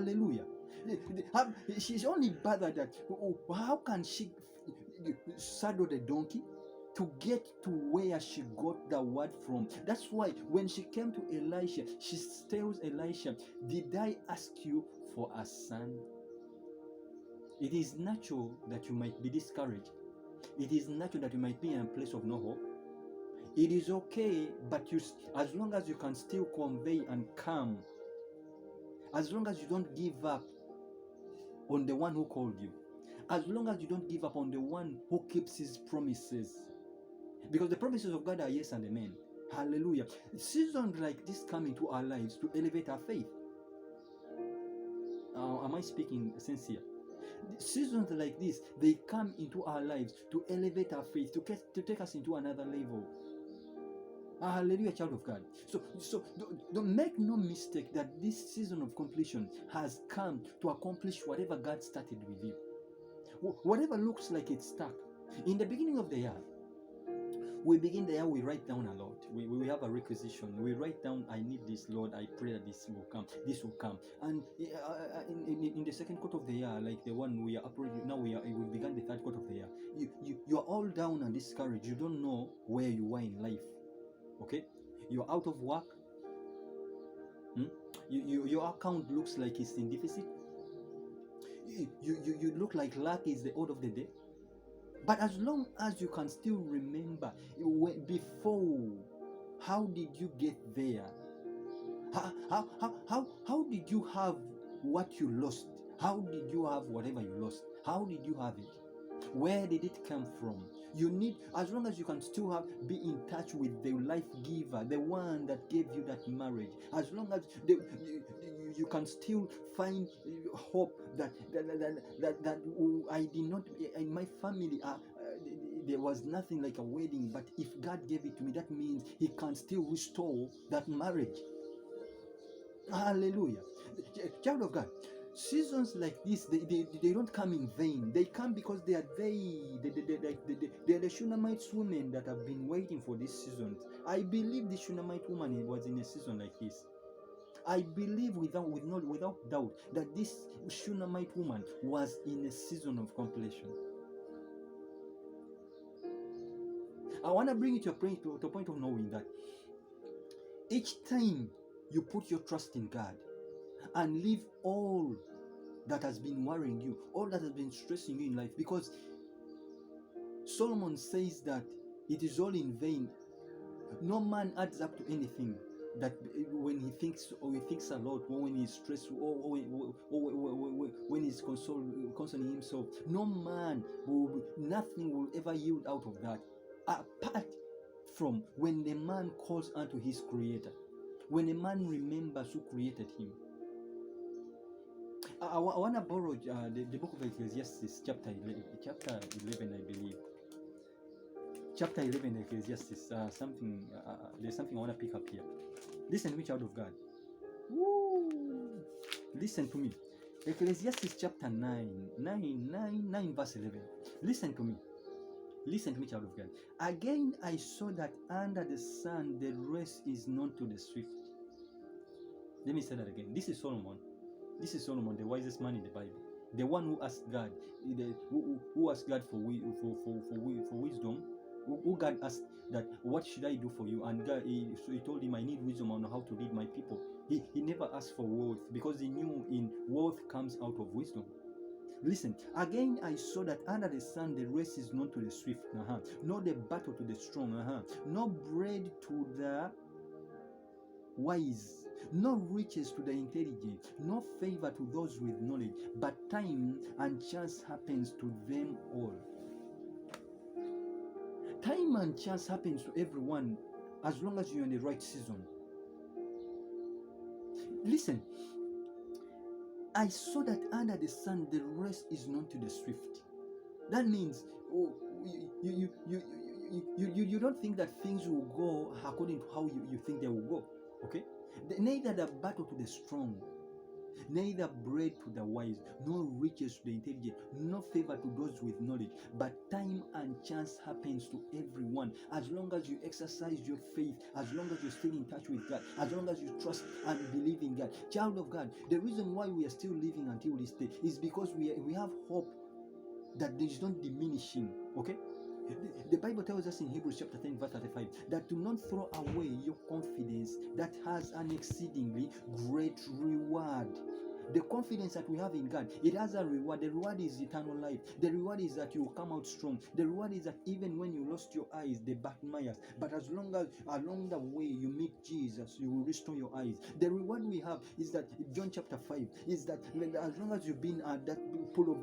Hallelujah. She's only bothered that how can she saddle the donkey to get to where she got the word from. That's why when she came to Elisha, she tells Elisha, did I ask you for a son? It is natural that you might be discouraged. It is natural that you might be in a place of no hope. It is okay, but as long as you can still convey and calm, as long as you don't give up on the one who called you, as long as you don't give up on the one who keeps his promises, because the promises of God are yes and amen. Hallelujah. Seasons like this come into our lives to elevate our faith. Am I speaking sincere? Seasons like this, they come into our lives to elevate our faith, to take us into another level. Hallelujah, child of God. So don't make no mistake that this season of completion has come to accomplish whatever God started with you. Whatever looks like it's stuck. In the beginning of the year, we begin the year, we write down a lot. We have a requisition. We write down, I need this, Lord. I pray that this will come. This will come. And in the second quarter of the year, like the one we are operating now, we began the third quarter of the year. You are all down and discouraged. You don't know where you are in life. Okay, you're out of work. Your account looks like it's in deficit. You look like luck is the order of the day. But as long as you can still remember before, how did you get there? How did you have what you lost? How did you have whatever you lost? How did you have it? Where did it come from? You need, as long as you can still be in touch with the life giver, the one that gave you that marriage, as long as you can still find hope that I did not, in my family, there was nothing like a wedding, but if God gave it to me, that means He can still restore that marriage. Hallelujah. Child of God, seasons like this, they don't come in vain. They come because they are the Shunammite women that have been waiting for this season. I believe the Shunammite woman was in a season like this. I believe without doubt that this Shunammite woman was in a season of completion. I want to bring it to a point of knowing that each time you put your trust in God and leave all that has been worrying you, all that has been stressing you in life, because Solomon says that it is all in vain. No man adds up to anything. That when he thinks a lot, or when he's stressed, or when he's concerning himself, nothing will ever yield out of that, apart from when the man calls unto his creator, when a man remembers who created him. I want to borrow the book of Ecclesiastes, chapter 11, I believe. Chapter 11, Ecclesiastes, there's something I want to pick up here. Listen to me, child of God. Woo! Listen to me. Ecclesiastes chapter 9 verse 11. Listen to me. Listen to me, child of God. Again, I saw that under the sun the race is known to the swift. Let me say that again. This is Solomon. This is Solomon, the wisest man in the Bible. The one who asked God, who asked God for wisdom. Who God asked that, what should I do for you? And God, so he told him, I need wisdom on how to lead my people. He never asked for wealth, because he knew in wealth comes out of wisdom. Listen, again I saw that under the sun the race is known to the swift, not the battle to the strong, no bread to the wise, no riches to the intelligent, no favor to those with knowledge, but time and chance happens to them all. Time and chance happens to everyone as long as you're in the right season. Listen, I saw that under the sun the race is known to the swift. That means you don't think that things will go according to how you think they will go. Okay? Neither the battle to the strong. neither bread to the wise, nor riches to the intelligent, no favor to those with knowledge. But time and chance happens to everyone. As long as you exercise your faith, as long as you're still in touch with God, as long as you trust and believe in God. Child of God, the reason why we are still living until this day is because we have hope that there is not diminishing. Okay? The Bible tells us in Hebrews chapter 10 verse 35 that do not throw away your confidence that has an exceedingly great reward. The confidence that we have in God, it has a reward. The reward is eternal life. The reward is that you will come out strong. The reward is that even when you lost your eyes, they backfires. But as long as along the way you meet Jesus, you will restore your eyes. The reward we have is that John chapter 5 is that as long as you've been at that pool of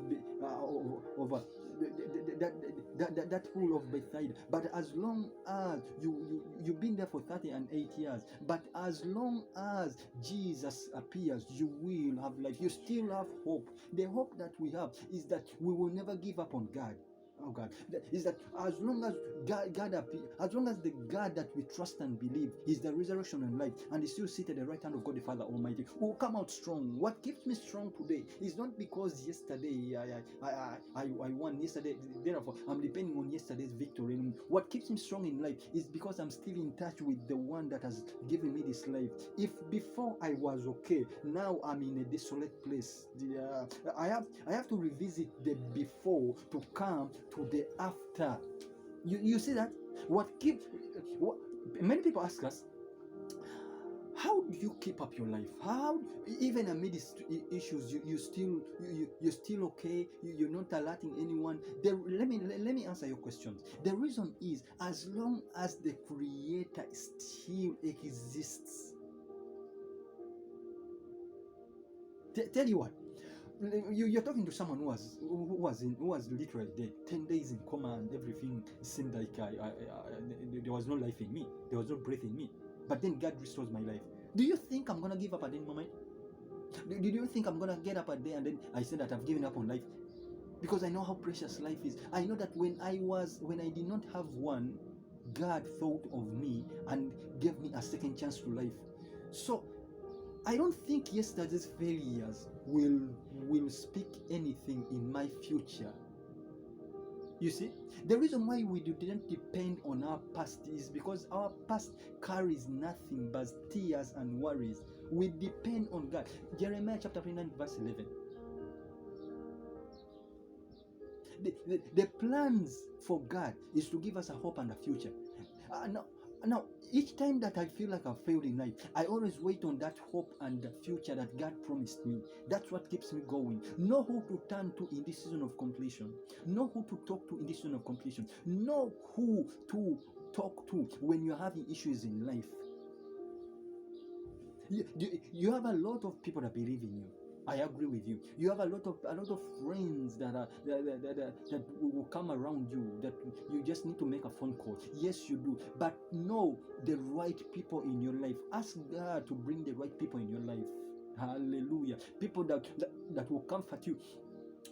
that pool of Bethsaida, but as long as you've been there for 38 years, but as long as Jesus appears, you will have life. You still have hope. The hope that we have is that we will never give up on God. Oh God, is that as long as God appears, as long as the God that we trust and believe is the resurrection and life, and is still seated at the right hand of God the Father Almighty, will come out strong. What keeps me strong today is not because yesterday I won yesterday, therefore I'm depending on yesterday's victory. What keeps me strong in life is because I'm still in touch with the one that has given me this life. If before I was okay, now I'm in a desolate place. I have to revisit the before to come to the after. You see that? Many people ask us, how do you keep up your life? How, even amidst issues, you're still okay? You're not alerting anyone? Let me answer your questions. The reason is, as long as the Creator still exists. Tell you what, you're talking to someone who was literally dead, 10 days in coma, and everything seemed like there was no life in me, there was no breath in me. But then God restores my life. Do you think I'm gonna give up at any moment? Do you think I'm gonna get up at day and then I say that I've given up on life? Because I know how precious life is. I know that when I did not have one, God thought of me and gave me a second chance to life. So I don't think yesterday's failures will speak anything in my future. You see, the reason why we didn't depend on our past is because our past carries nothing but tears and worries. We depend on God. Jeremiah chapter 29 verse 11. The plans for God is to give us a hope and a future. Now, each time that I feel like I've failed in life, I always wait on that hope and the future that God promised me. That's what keeps me going. Know who to turn to in this season of completion. Know who to talk to in this season of completion. Know who to talk to when you're having issues in life. You have a lot of people that believe in you. I agree with you. You have a lot of friends that will come around you, that you just need to make a phone call. Yes, you do. But know the right people in your life. Ask God to bring the right people in your life. Hallelujah. People that will comfort you.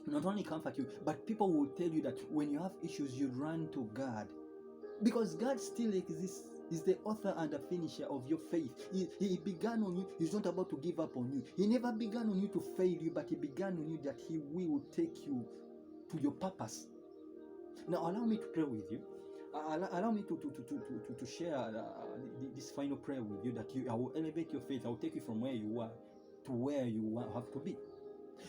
Not only comfort you, but people will tell you that when you have issues, you run to God. Because God still exists. He's the author and the finisher of your faith. He began on you. He's not about to give up on you. He never began on you to fail you, but he began on you that he will take you to your purpose. Now allow me to pray with you. Allow me to share this final prayer with you, that I will elevate your faith. I will take you from where you are to where you have to be.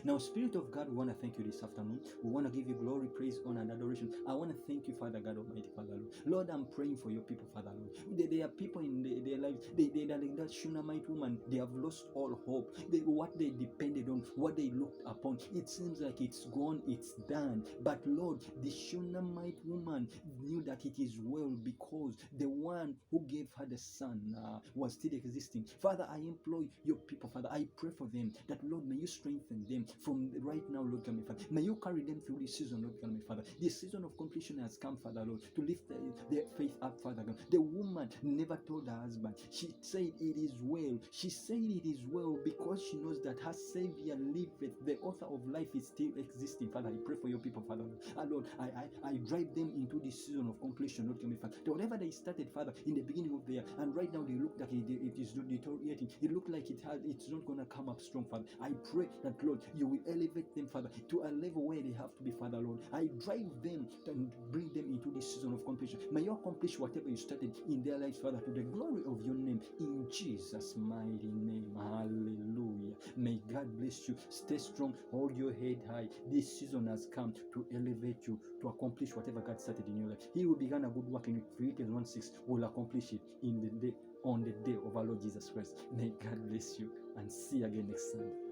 Now, Spirit of God, we want to thank you this afternoon. We want to give you glory, praise, honor, and adoration. I want to thank you, Father God Almighty, Father Lord. Lord, I'm praying for your people, Father Lord. There are people in their lives, that Shunammite woman, they have lost all hope. What they depended on, what they looked upon, it seems like it's gone, it's done. But Lord, the Shunammite woman knew that it is well because the one who gave her the son was still existing. Father, I employ your people, Father. I pray for them that, Lord, may you strengthen them. them from right now, Lord God, my Father. May you carry them through this season, Lord God, my Father. The season of completion has come, Father, Lord, to lift their faith up, Father God. The woman never told her husband. She said it is well. She said it is well because she knows that her Savior liveth. The author of life is still existing, Father. I pray for your people, Father. Lord, I drive them into this season of completion, Lord God, my Father. Whatever they started, Father, in the beginning of the year, and right now they look like it is deteriorating. It looks like it's not going to come up strong, Father. I pray that, Lord, you will elevate them, Father, to a level where they have to be, Father, Lord. I drive them and bring them into this season of completion. May you accomplish whatever you started in their lives, Father, to the glory of your name, in Jesus' mighty name. Hallelujah. May God bless you. Stay strong. Hold your head high. This season has come to elevate you, to accomplish whatever God started in your life. He who began a good work in you, Philippians 1:6, will accomplish it in the day, on the day of our Lord Jesus Christ. May God bless you, and see you again next Sunday.